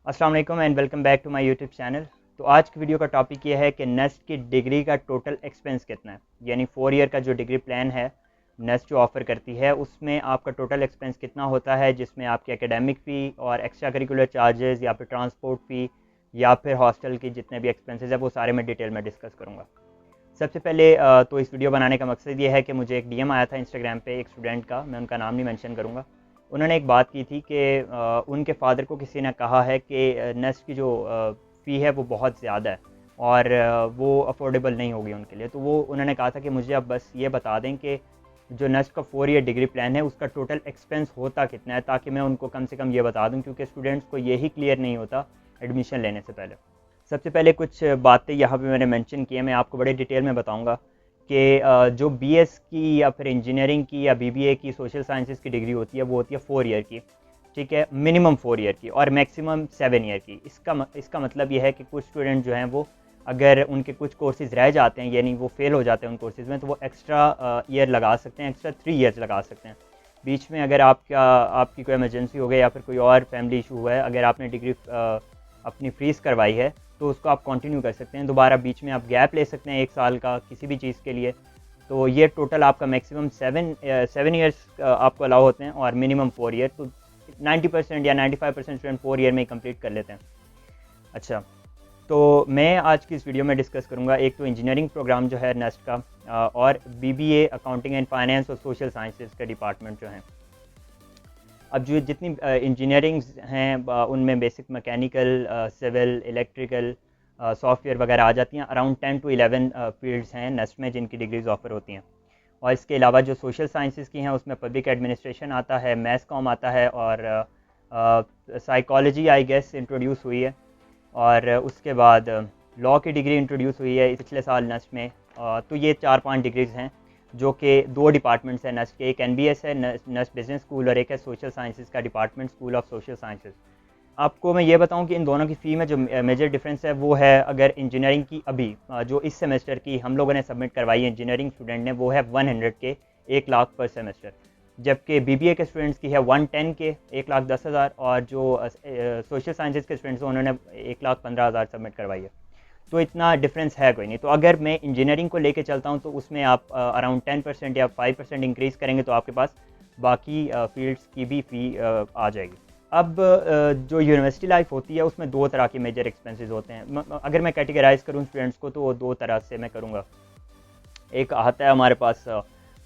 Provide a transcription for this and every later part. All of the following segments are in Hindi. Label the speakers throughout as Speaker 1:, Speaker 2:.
Speaker 1: अस्सलाम वालेकुम and welcome back to my YouTube channel. तो आज की वीडियो का टॉपिक ये है कि नेस्ट की डिग्री का टोटल एक्सपेंस कितना है, यानी 4 ईयर का जो डिग्री प्लान है नेस्ट जो ऑफ़र करती है उसमें आपका टोटल एक्सपेंस कितना होता है, जिसमें आपकी एकेडमिक फ़ी और एक्स्ट्रा करिकुलर चार्जेस या फिर ट्रांसपोर्ट फ़ी या फिर हॉस्टल के जितने भी एक्सपेंसेस है वो सारे मैं डिटेल में डिस्कस करूँगा। सबसे पहले तो इस वीडियो बनाने का मकसद ये है कि मुझे एक डीएम आया था इंस्टाग्राम पे एक स्टूडेंट का, मैं उनका नाम नहीं मेंशन करूँगा। उन्होंने एक बात की थी कि उनके फ़ादर को किसी ने कहा है कि नेस्ट की जो फ़ी है वो बहुत ज़्यादा है और वो अफोर्डेबल नहीं होगी उनके लिए। तो वो उन्होंने कहा था कि मुझे अब बस ये बता दें कि जो नेस्ट का 4 ईयर डिग्री प्लान है उसका टोटल एक्सपेंस होता कितना है, ताकि मैं उनको कम से कम ये बता दूं, क्योंकि स्टूडेंट्स को यही क्लियर नहीं होता एडमिशन लेने से पहले। सबसे पहले कुछ बातें यहाँ पे मैंने मेंशन की है, मैं आपको बड़े डिटेल में बताऊंगा कि जो बीएस की या फिर इंजीनियरिंग की या बीबीए की सोशल साइंसेज की डिग्री होती है वो होती है 4 ईयर की, ठीक है, मिनिमम 4 ईयर की और मैक्सिमम 7 ईयर की। इसका मतलब ये है कि कुछ स्टूडेंट जो हैं वो अगर उनके कुछ कोर्सेज़ रह जाते हैं, यानी वो फेल हो जाते हैं उन कोर्सेज़ में, तो वो एक्स्ट्रा ईयर लगा सकते हैं, एक्स्ट्रा 3 ईयर्स लगा सकते हैं। बीच में अगर आपकी कोई इमरजेंसी हो गई या फिर कोई और फैमिली इशू हुआ है, अगर आपने डिग्री अपनी फ्रीज़ करवाई है तो उसको आप कंटिन्यू कर सकते हैं, दोबारा बीच में आप गैप ले सकते हैं 1 साल का किसी भी चीज़ के लिए। तो ये टोटल आपका मैक्सिमम 7 ईयर्स आपको अलाउ होते हैं और मिनिमम 4 ईयर। तो 90% या 95% स्टूडेंट 4 ईयर में ही कंप्लीट कर लेते हैं। अच्छा, तो मैं आज की इस वीडियो में डिस्कस करूंगा एक तो इंजीनियरिंग प्रोग्राम जो है नेस्ट का, और बीबीए अकाउंटिंग एंड फाइनेंस और सोशल साइंसेज का डिपार्टमेंट जो हैं। अब जो जितनी इंजीनियरिंग्स हैं उनमें basic mechanical, civil, electrical, software वगैरह आ जाती हैं। अराउंड 10 to 11 फील्ड्स हैं नेस्ट में जिनकी डिग्रीज ऑफर होती हैं। और इसके अलावा जो सोशल साइंसेज की हैं उसमें पब्लिक एडमिनिस्ट्रेशन आता है, मैथ कॉम आता है और साइकोलॉजी आई गेस इंट्रोड्यूस हुई है। और उसके बाद लॉ की डिग्री इंट्रोड्यूस हुई है पिछले साल नेस्ट में। तो ये 4-5 डिग्रीज़ हैं जो कि 2 डिपार्टमेंट्स हैं नेस्ट के, एक एनबीएस है नेस्ट बिजनेस स्कूल और एक है सोशल साइंसेज का department, school of social sciences. आपको मैं ये बताऊं कि इन दोनों की फ़ी में जो मेजर डिफरेंस है वो है, अगर इंजीनियरिंग की अभी जो इस सेमेस्टर की हम लोगों ने सबमिट करवाई है इंजीनियरिंग स्टूडेंट ने, वो है 100 के, 1 लाख पर सेमेस्टर। जबकि बीबीए के स्टूडेंट्स की है 110 के, 1,10,000, और जो सोशल साइंसेज के स्टूडेंट्स हैं उन्होंने 1,15,000 सबमिट करवाई है। तो इतना डिफरेंस है कोई नहीं। तो अगर मैं इंजीनियरिंग को लेके चलता हूँ तो उसमें आप अराउंड 10% या 5% इंक्रीज़ करेंगे तो आपके पास बाकी फील्ड्स की भी फ़ी आ जाएगी। अब जो यूनिवर्सिटी लाइफ होती है उसमें 2 तरह के मेजर एक्सपेंसेस होते हैं। अगर मैं कैटेगराइज करूँ स्टूडेंट्स को तो 2 तरह से मैं करूँगा। एक आता है हमारे पास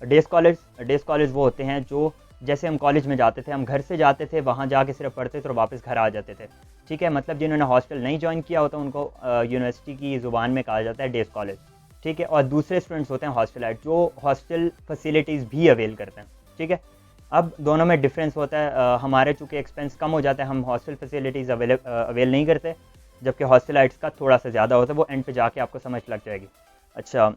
Speaker 1: डेज़ कॉलेज। डेज़ कॉलेज वो होते हैं जो जैसे हम कॉलेज में जाते थे, हम घर से जाते थे, वहाँ जाके सिर्फ पढ़ते थे और वापस घर आ जाते थे, ठीक है। मतलब जिन्होंने हॉस्टल नहीं ज्वाइन किया होता उनको यूनिवर्सिटी की ज़ुबान में कहा जाता है डेज़ कॉलेज, ठीक है। और दूसरे स्टूडेंट्स होते हैं हॉस्टलाइट जो हॉस्टल फैसिलिटीज़ भी अवेल करते हैं, ठीक है। अब दोनों में डिफरेंस होता है। हमारे चूँकि एक्सपेंस कम हो जाता है, हम हॉस्टल फैसिलिटीज़ अवेल नहीं करते, जबकि हॉस्टलाइट्स का थोड़ा सा ज़्यादा होता है, वो एंड पे जाके आपको समझ लग जाएगी। अच्छा,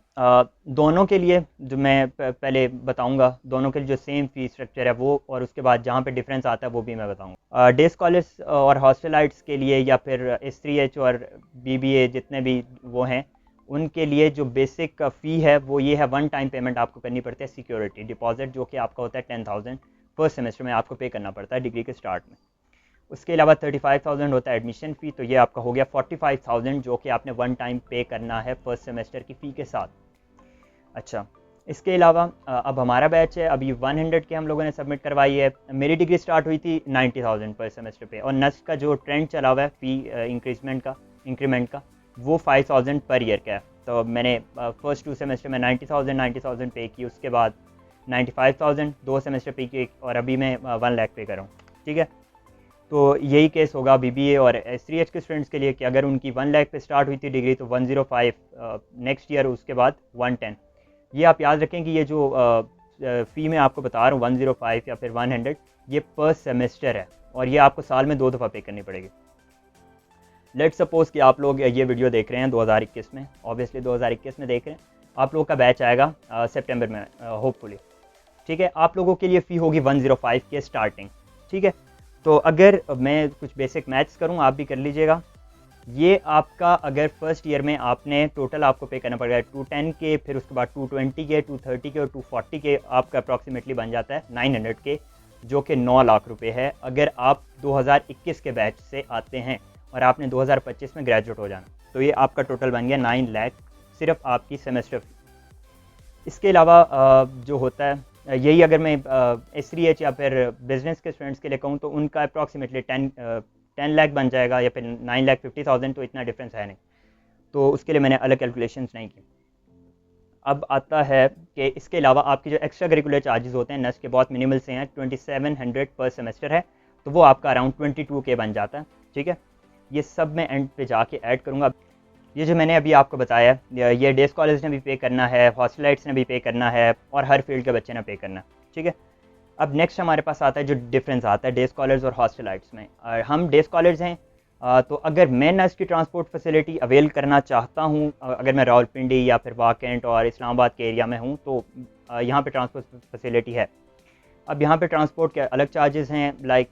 Speaker 1: दोनों के लिए जो मैं पहले बताऊंगा, दोनों के लिए जो सेम फी स्ट्रक्चर है वो, और उसके बाद जहाँ पे डिफरेंस आता है वो भी मैं बताऊंगा। डेज़ कॉलेज और हॉस्टलाइट्स के लिए या फिर S3H और बीबीए जितने भी वो हैं उनके लिए जो बेसिक फ़ी है वो ये है, 1 टाइम पेमेंट आपको करनी पड़ती है, सिक्योरिटी डिपॉजिट, जो कि आपका होता है 10,000 फर्स्ट सेमेस्टर में आपको पे करना पड़ता है डिग्री के स्टार्ट में। उसके अलावा 35,000 होता है एडमिशन फ़ी, तो ये आपका हो गया 45,000 जो कि आपने 1 टाइम पे करना है फर्स्ट सेमेस्टर की फ़ी के साथ। अच्छा, इसके अलावा अब हमारा बैच है, अभी 100 के हम लोगों ने सबमिट करवाई है। मेरी डिग्री स्टार्ट हुई थी 90,000 पर सेमेस्टर पे, और नेक्स्ट का जो ट्रेंड चला हुआ है फ़ी इंक्रीमेंट का वो 5,000 पर ईयर का है। तो मैंने फर्स्ट 2 सेमेस्टर में 90,000 पे की, उसके बाद 95,000 2 सेमेस्टर पे की, और अभी मैं 1 लाख पे कर रहा हूँ, ठीक है। तो यही केस होगा बीबीए और S3H के स्टूडेंट्स के लिए कि अगर उनकी 1 लाख पे स्टार्ट हुई थी डिग्री तो 105 नेक्स्ट ईयर, उसके बाद 110। ये आप याद रखें कि ये जो फ़ी मैं आपको बता रहा हूँ 105 या फिर 100, ये पर सेमेस्टर है और ये आपको साल में 2 दफ़ा पे करनी पड़ेगी। लेट सपोज़ कि आप लोग ये वीडियो देख रहे हैं 2021 में, ऑब्वियसली 2021 में देख रहे हैं, आप लोगों का बैच आएगा सितंबर में होपफुली, ठीक है। आप लोगों के लिए फ़ी होगी 105 के स्टार्टिंग, ठीक है। तो अगर मैं कुछ बेसिक मैथ्स करूँ, आप भी कर लीजिएगा। ये आपका अगर फर्स्ट ईयर में आपने टोटल आपको पे करना पड़ेगा 210 के, फिर उसके बाद 220 के, 230 के और 240 के, आपका अप्रॉक्सीमेटली बन जाता है 900 के जो कि 9 लाख रुपए है अगर आप 2021 के बैच से आते हैं और आपने 2025 में ग्रेजुएट हो जाना। तो ये आपका टोटल बन गया 9 लाख सिर्फ आपकी सेमेस्टर फी। इसके अलावा जो होता है यही अगर मैं SRH या फिर बिजनेस के स्टूडेंट्स के लिए कहूँ तो उनका अप्रॉक्सीमेटली 10 लाख बन जाएगा या फिर 9,50,000, तो इतना डिफरेंस है नहीं, तो उसके लिए मैंने अलग कैलकुलेशंस नहीं की। अब आता है कि इसके अलावा आपके जो एक्स्ट्रा करिकुलर चार्जेस होते हैं नस्ट के बहुत मिनिमल से हैं, 2700 पर सेमेस्टर है, तो वो आपका अराउंड 22K बन जाता है। ठीक है, ये सब मैं एंड पे जाके ऐड करूँगा। ये जो मैंने अभी आपको बताया ये डे स्कॉलर्स ने भी पे करना है, हॉस्टलाइट्स ने भी पे करना है और हर फील्ड के बच्चे ने पे करना है। ठीक है, अब नेक्स्ट हमारे पास आता है जो डिफरेंस आता है डे स्कॉलर्स और हॉस्टलाइट्स में। हम डे स्कॉलर्स हैं तो अगर मैं नस्ट की ट्रांसपोर्ट फैसिलिटी अवेल करना चाहता हूँ, अगर मैं रावलपिंडी या फिर वाकेंट और इस्लामाबाद के एरिया में हूँ तो यहाँ पे ट्रांसपोर्ट फैसिलिटी है। अब यहाँ पे ट्रांसपोर्ट के अलग चार्जेस हैं, लाइक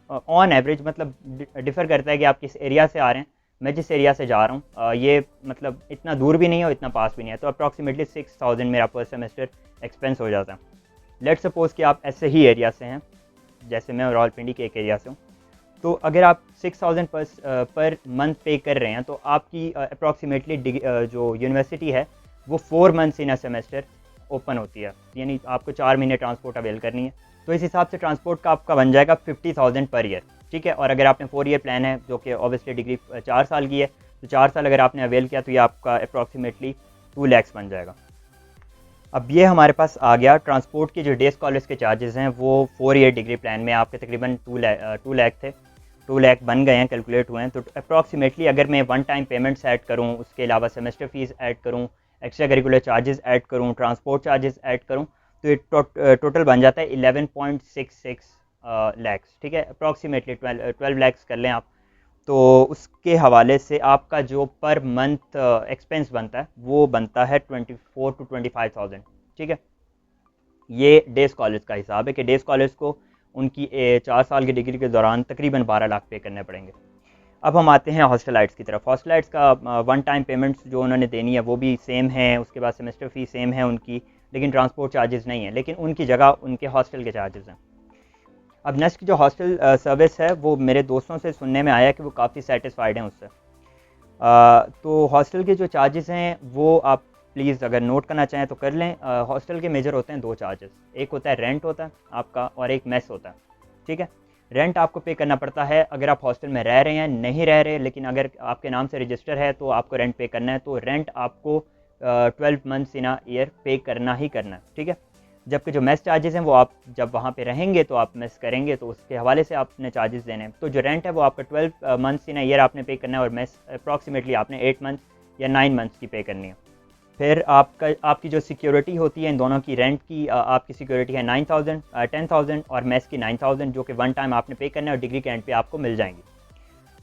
Speaker 1: ऑन एवरेज, मतलब डिफ़र करता है कि आप किस एरिया से आ रहे हैं। मैं जिस एरिया से जा रहा हूँ ये मतलब इतना दूर भी नहीं है और इतना पास भी नहीं है, तो अप्रॉक्सीमेटली 6,000 मेरा पर सेमेस्टर एक्सपेंस हो जाता है। लेट सपोज़ कि आप ऐसे ही एरिया से हैं, जैसे मैं रावलपिंडी के एक एरिया से हूँ, तो अगर आप 6,000 पर मंथ पे कर रहे हैं तो आपकी अप्रॉक्सीमेटली जो यूनिवर्सिटी है वो 4 months in a semester open होती है, यानी आपको 4 महीने ट्रांसपोर्ट अवेल करनी है। तो इस हिसाब से ट्रांसपोर्ट का आपका बन जाएगा 50,000 पर ईयर। ठीक है, और अगर आपने 4 ईयर प्लान है जो कि ऑब्वियसली डिग्री 4 साल की है, तो 4 साल अगर आपने अवेल किया तो ये आपका अप्रॉक्सीमेटली 2 लाख बन जाएगा। अब ये हमारे पास आ गया ट्रांसपोर्ट के जो डे स्कॉलर्स के चार्जेस हैं वो 4 ईयर डिग्री प्लान में आपके तकरीबन 2 लाख थे, 2 लाख बन गए हैं, कैलकुलेट हुए हैं। तो अप्रॉक्सीमेटली अगर मैं वन टाइम पेमेंट्स ऐड करूँ, उसके अलावा सेमेस्टर फीस ऐड करूँ, एक्स्ट्रा करिकुलर चार्जेस ऐड करूँ, ट्रांसपोर्ट चार्जेस ऐड करूँ, तो ये टोटल बन जाता है 11.66 लैक्स। ठीक है, अप्रॉक्सीमेटली 12 लैक्स कर लें आप। तो उसके हवाले से आपका जो पर मंथ एक्सपेंस बनता है वो बनता है 24 to 25,000। ठीक है, ये डे स्कॉलर्स का हिसाब है कि डे स्कॉलर्स को उनकी 4 साल की डिग्री के दौरान तकरीबन 12 लाख पे करने पड़ेंगे। अब हम आते हैं हॉस्टलाइट्स की तरफ। हॉस्टलाइट्स का वन टाइम पेमेंट्स जो उन्होंने देनी है वो भी सेम है, उसके बाद सेमेस्टर फी सेम है उनकी, लेकिन ट्रांसपोर्ट चार्जेस नहीं है, लेकिन उनकी जगह उनके हॉस्टल के चार्जेस हैं। अब नेक्स्ट की जो हॉस्टल सर्विस है वो मेरे दोस्तों से सुनने में आया कि वो काफ़ी सेटिस्फाइड हैं उससे। तो हॉस्टल के जो चार्जेस हैं वो आप प्लीज़ अगर नोट करना चाहें तो कर लें। हॉस्टल के मेजर होते हैं 2 चार्जेस, एक होता है रेंट होता है आपका और एक मेस होता है। ठीक है, रेंट आपको पे करना पड़ता है अगर आप हॉस्टल में रह रहे हैं, नहीं रह रहे लेकिन अगर आपके नाम से रजिस्टर है तो आपको रेंट पे करना है। तो रेंट आपको 12 मंथ्स इन अ ईयर पे करना ही करना है। ठीक है, जबकि जो मेस चार्जेस हैं वो आप जब वहाँ पे रहेंगे तो आप मेस करेंगे तो उसके हवाले से आपने चार्जेस देने हैं। तो जो रेंट है वो आपका 12 मंथ्स इन अ ईयर आपने पे करना है और मेस अप्रॉक्सीमेटली आपने 8 मंथ्स या 9 मंथ्स की पे करनी है। फिर आपकी जो सिक्योरिटी होती है इन दोनों की, रेंट की आपकी सिक्योरिटी है 9,000 10,000 और मेस की 9,000, जो कि वन टाइम आपने पे करना है और डिग्री के एंड पे आपको मिल जाएंगी।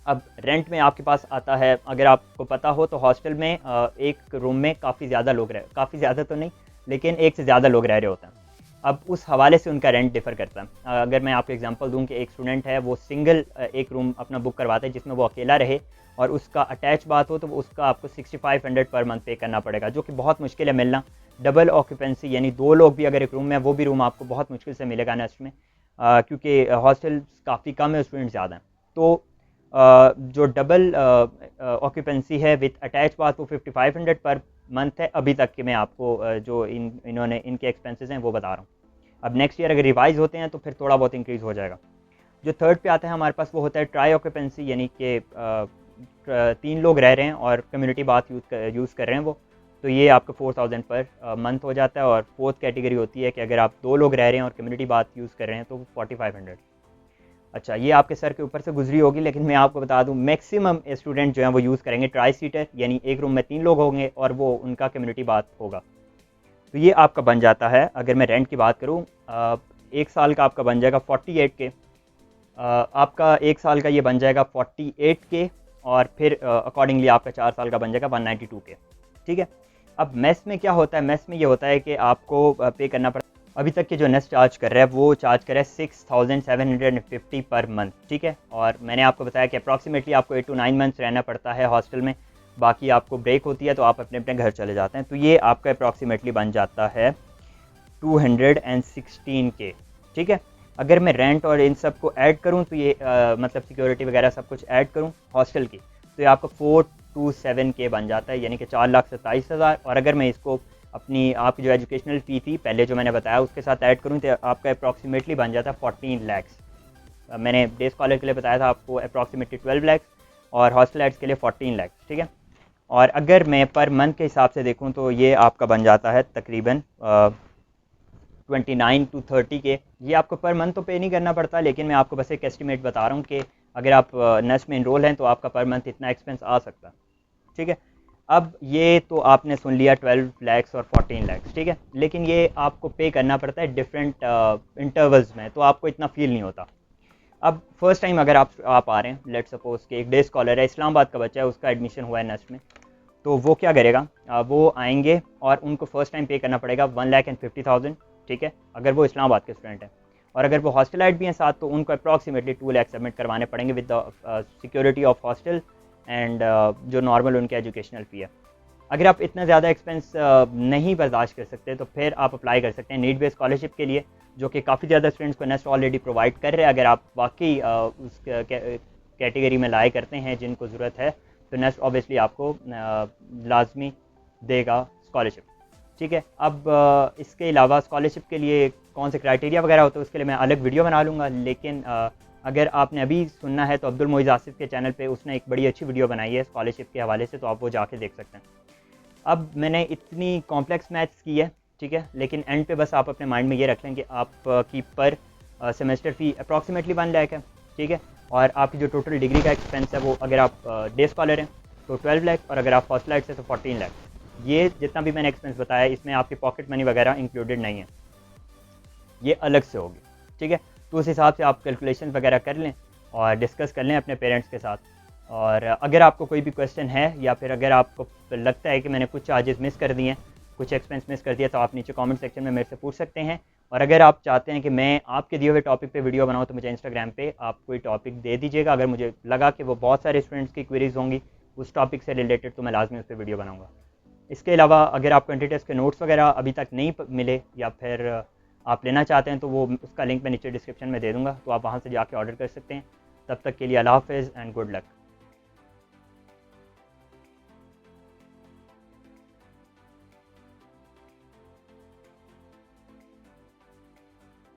Speaker 1: अब रेंट में आपके पास आता है, अगर आपको पता हो तो हॉस्टल में एक रूम में काफ़ी ज़्यादा लोग काफ़ी ज़्यादा तो नहीं लेकिन एक से ज़्यादा लोग रह रहे होते हैं। अब उस हवाले से उनका रेंट डिफ़र करता है। अगर मैं आपको एग्जांपल दूं कि एक स्टूडेंट है वो सिंगल एक रूम अपना बुक करवाता है जिसमें वो अकेला रहे और उसका अटैच बात हो तो उसका आपको 6500 पर मंथ पे करना पड़ेगा, जो कि बहुत मुश्किल है मिलना। डबल ऑक्यूपेंसी यानी 2 लोग भी अगर एक रूम में है वो भी रूम आपको बहुत मुश्किल से मिलेगा नेक्स्ट में, क्योंकि हॉस्टल काफ़ी कम है, स्टूडेंट ज़्यादा हैं। तो जो डबल ऑक्यूपेंसी है विद अटैच बात वो 5500 पर मंथ है अभी तक कि मैं आपको जो इन्होंने इनके एक्सपेंसेस हैं वो बता रहा हूँ। अब नेक्स्ट ईयर अगर रिवाइज होते हैं तो फिर थोड़ा बहुत इंक्रीज़ हो जाएगा। जो थर्ड पे आता है हमारे पास वो होता है ट्राई ऑक्यूपेंसी, यानी कि 3 लोग रह रहे हैं और कम्युनिटी बाथ यूज़ कर रहे हैं वो, तो ये आपका 4,000 पर मंथ हो जाता है। और फोर्थ कैटेगरी होती है कि अगर आप 2 लोग रह रहे हैं और कम्युनिटी बाथ यूज़ कर रहे हैं तो 4,500। अच्छा, ये आपके सर के ऊपर से गुजरी होगी लेकिन मैं आपको बता दूं मैक्सिमम स्टूडेंट जो हैं वो यूज़ करेंगे ट्राई सीटर, यानी एक रूम में 3 लोग होंगे और वो उनका कम्युनिटी बाथ होगा। तो ये आपका बन जाता है, अगर मैं रेंट की बात करूँ, 1 साल का आपका बन जाएगा 48K। आपका 1 साल का ये बन जाएगा 48K और फिर अकॉर्डिंगली आपका 4 साल का बन जाएगा 192K। ठीक है, अब मेस में क्या होता है, मेस में ये होता है कि आपको पे करना पड़ता है। अभी तक के जो नेस्ट चार्ज कर रहा है वो चार्ज कर रहा है 6,750 पर मंथ। ठीक है, और मैंने आपको बताया कि अप्रॉक्सीमेटली आपको 8 to 9 मंथ्स रहना पड़ता है हॉस्टल में, बाकी आपको ब्रेक होती है तो आप अपने अपने घर चले जाते हैं। तो ये आपका अप्रॉक्सीमेटली बन जाता है 216K। ठीक है, अगर मैं रेंट और इन सब को ऐड करूँ तो ये मतलब सिक्योरिटी वगैरह सब कुछ ऐड करूँ हॉस्टल की, तो ये आपका 427K बन जाता है, यानी कि 4,27,000। और अगर मैं इसको अपनी आपकी जो एजुकेशनल फ़ी थी पहले जो मैंने बताया उसके साथ ऐड करूँ तो आपका अप्रॉक्सीमेटली बन जाता है 14 लैक्स। मैंने डे स्कॉलर के लिए बताया था आपको अप्रॉक्सीमेटली 12 लैक्स और हॉस्टल एड्स के लिए 14 लैक्स, ठीक है। और अगर मैं पर मंथ के हिसाब से देखूँ तो ये आपका बन जाता है तकरीबन 29 to 30K। ये आपको पर मंथ तो पे नहीं करना पड़ता, लेकिन मैं आपको बस एक एस्टिमेट बता रहा हूँ कि अगर आप नेस्ट में इनरोल हैं तो आपका पर मंथ इतना एक्सपेंस आ सकता है, ठीक है। अब ये तो आपने सुन लिया 12 लैक्स और 14 लैक्स, ठीक है, लेकिन ये आपको पे करना पड़ता है डिफरेंट इंटरवल्स में, तो आपको इतना फील नहीं होता। अब फर्स्ट टाइम अगर आप आ रहे हैं, लेट सपोज कि एक डे स्कॉलर है, इस्लामाबाद का बच्चा है, उसका एडमिशन हुआ है नेस्ट में, तो वो क्या करेगा, वो आएंगे और उनको फर्स्ट टाइम पे करना पड़ेगा 1,50,000, ठीक है, अगर वो इस्लामाबाद के स्टूडेंट हैं। और अगर वो हॉस्टलाइट भी हैं साथ तो उनको अप्रॉक्सीमेटली 2 लाख सबमिट करवाने पड़ेंगे with the security of hostel and जो नॉर्मल उनके एजुकेशनल फ़ी है। अगर आप इतना ज़्यादा एक्सपेंस नहीं बर्दाश्त कर सकते तो फिर आप अप्लाई कर सकते हैं नीड बेस्ड स्कॉलरशिप के लिए, जो कि काफ़ी ज़्यादा स्टूडेंट्स को नेस्ट ऑलरेडी प्रोवाइड कर रहे हैं। अगर आप वाकई उस कैटेगरी में लाए करते हैं जिनको ज़रूरत है तो नेस्ट ऑब्वियसली आपको लाजमी देगा स्कॉलरशिप, ठीक है। अब इसके अलावा स्कॉलरशिप के लिए कौन से क्राइटेरिया वगैरह होते हैं उसके लिए मैं अलग वीडियो बना लूँगा, लेकिन अगर आपने अभी सुनना है तो अब्दुल मोइज़ आसिफ के चैनल पे उसने एक बड़ी अच्छी वीडियो बनाई है स्कॉलरशिप के हवाले से, तो आप वो जाके देख सकते हैं। अब मैंने इतनी कॉम्प्लेक्स मैथ्स की है, ठीक है, लेकिन एंड पे बस आप अपने माइंड में ये रख लें कि आपकी पर सेमेस्टर फ़ी अप्रॉक्सीमेटली 1 लाख है, ठीक है। और आपकी जो टोटल डिग्री का एक्सपेंस है वो अगर आप डे स्कॉलर हैं तो 12 लाख और अगर आप हॉस्टलाइट से तो 14 लाख। ये जितना भी मैंने एक्सपेंस बताया इसमें आपकी पॉकेट मनी वगैरह इंक्लूडेड नहीं है, ये अलग से होगी, ठीक है। तो उस हिसाब से आप कैलकुलेशन वगैरह कर लें और डिस्कस कर लें अपने पेरेंट्स के साथ। और अगर आपको कोई भी क्वेश्चन है या फिर अगर आपको लगता है कि मैंने कुछ चार्जेस मिस कर दिए हैं, कुछ एक्सपेंस मिस कर दिया, तो आप नीचे कमेंट सेक्शन में मेरे से पूछ सकते हैं। और अगर आप चाहते हैं कि मैं आपके दिए हुए टॉपिक पे वीडियो बनाऊं तो मुझे इंस्टाग्राम पे आप कोई टॉपिक दे दीजिएगा। अगर मुझे लगा कि वो बहुत सारे स्टूडेंट्स की क्वेरीज होंगी उस टॉपिक से रिलेटेड तो मैं लाजमी उस पर वीडियो बनाऊँगा। इसके अलावा अगर आपको एंट्री टेस्ट के नोट्स वगैरह अभी तक नहीं मिले या फिर आप लेना चाहते हैं तो वो उसका लिंक मैं नीचे डिस्क्रिप्शन में दे दूँगा, तो आप वहाँ से जाके ऑर्डर कर सकते हैं। तब तक के लिए अल्लाह हाफ़िज़ एंड गुड लक।